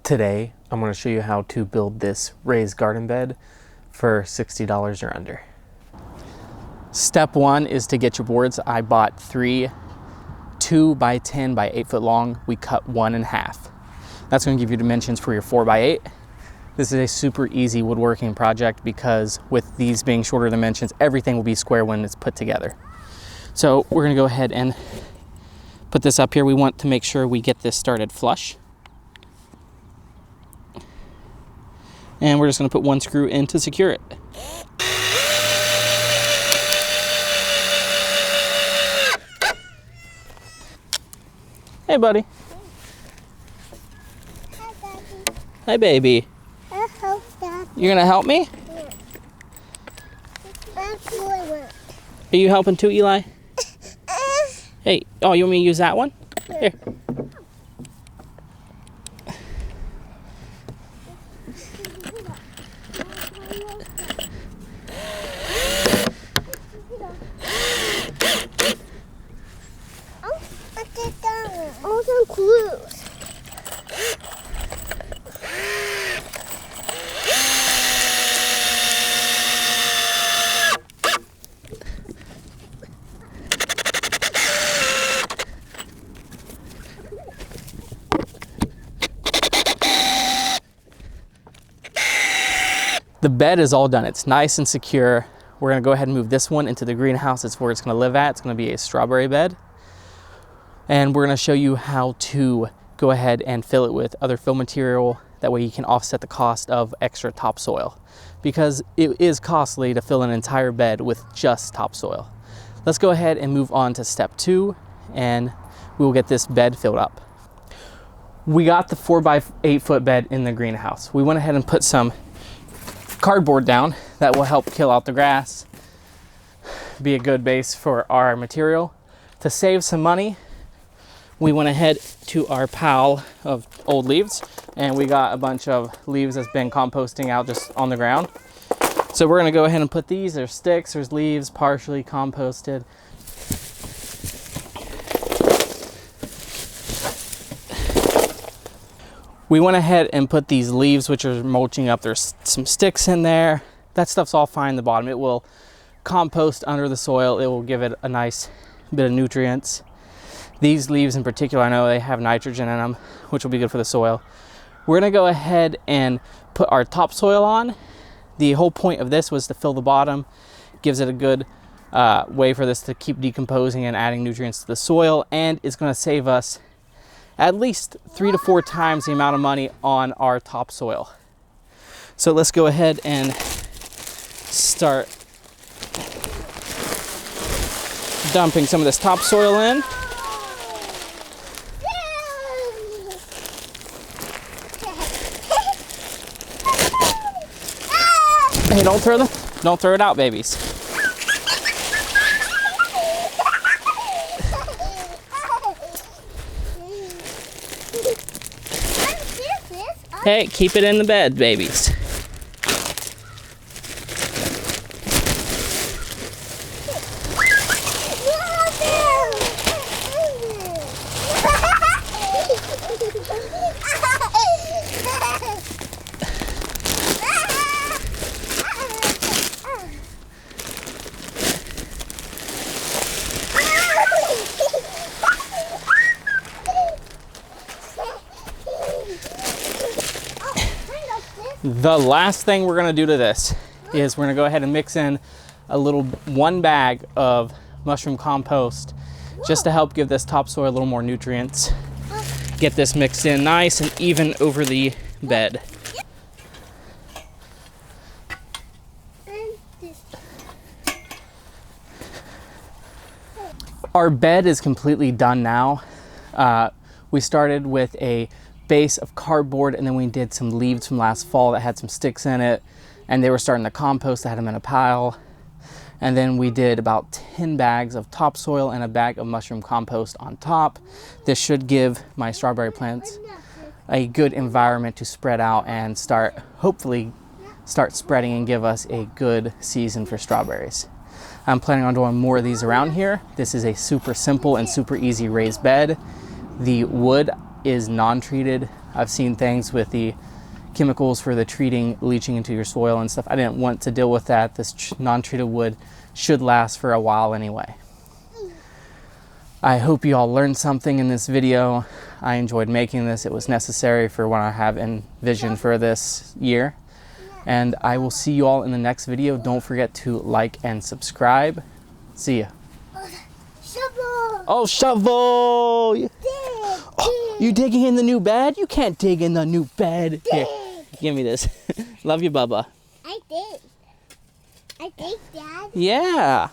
Today, I'm going to show you how to build this raised garden bed for $60 or under. Step one is to get your boards. I bought 3 2 by 10 by 8 foot long. We cut 1 in half. That's going to give you dimensions for your 4 by 8. This is a super easy woodworking project because with these being shorter dimensions, everything will be square when it's put together. So we're going to go ahead and put this up here. We want to make sure we get this started flush. And we're just going to put 1 screw in to secure it. Hey, buddy. Hi, Daddy. Hi, baby. I help Daddy. You're going to help me? Yeah. That's what I want. Are you helping too, Eli? Hey, oh, you want me to use that one? Here. Oh, some clues. The bed is all done. It's nice and secure. We're gonna go ahead and move this one into the greenhouse. It's where it's gonna live at. It's gonna be a strawberry bed. And we're gonna show you how to go ahead and fill it with other fill material. That way you can offset the cost of extra topsoil, because it is costly to fill an entire bed with just topsoil. Let's go ahead and move on to step 2, and we will get this bed filled up. We got the 4 by 8 foot bed in the greenhouse. We went ahead and put some cardboard down that will help kill out the grass, be a good base for our material. To save some money, we went ahead to our pile of old leaves, and we got a bunch of leaves that's been composting out just on the ground. So we're gonna go ahead and put these. There's sticks, there's leaves partially composted. We went ahead and put these leaves, which are mulching up. There's some sticks in there. That stuff's all fine in the bottom. It will compost under the soil. It will give it a nice bit of nutrients. These leaves in particular, I know they have nitrogen in them, which will be good for the soil. We're gonna go ahead and put our topsoil on. The whole point of this was to fill the bottom. Gives it a good way for this to keep decomposing and adding nutrients to the soil, and it's gonna save us at least 3 to 4 times the amount of money on our topsoil. So let's go ahead and start dumping some of this topsoil in. Hey, don't throw it out, babies. Hey, keep it in the bed, babies. The last thing we're gonna do to this is we're gonna go ahead and mix in a little 1 bag of mushroom compost just to help give this topsoil a little more nutrients. Get this mixed in nice and even over the bed. Our bed is completely done now. We started with a base of cardboard, and then we did some leaves from last fall that had some sticks in it, and they were starting to compost. I had them in a pile. And then we did about 10 bags of topsoil and a bag of mushroom compost on top. This should give my strawberry plants a good environment to spread out and hopefully start spreading and give us a good season for strawberries. I'm planning on doing more of these around here. This is a super simple and super easy raised bed. The wood is non-treated. I've seen things with the chemicals for the treating leaching into your soil and stuff. I didn't want to deal with that. This non-treated wood should last for a while anyway. I hope you all learned something in this video. I enjoyed making this. It was necessary for what I have envisioned for this year. And I will see you all in the next video. Don't forget to like and subscribe. See ya. Shovel. Oh, shovel! Dig. Oh, you digging in the new bed? You can't dig in the new bed. Here, give me this. Love you, Bubba. I dig. I dig, Dad. Yeah.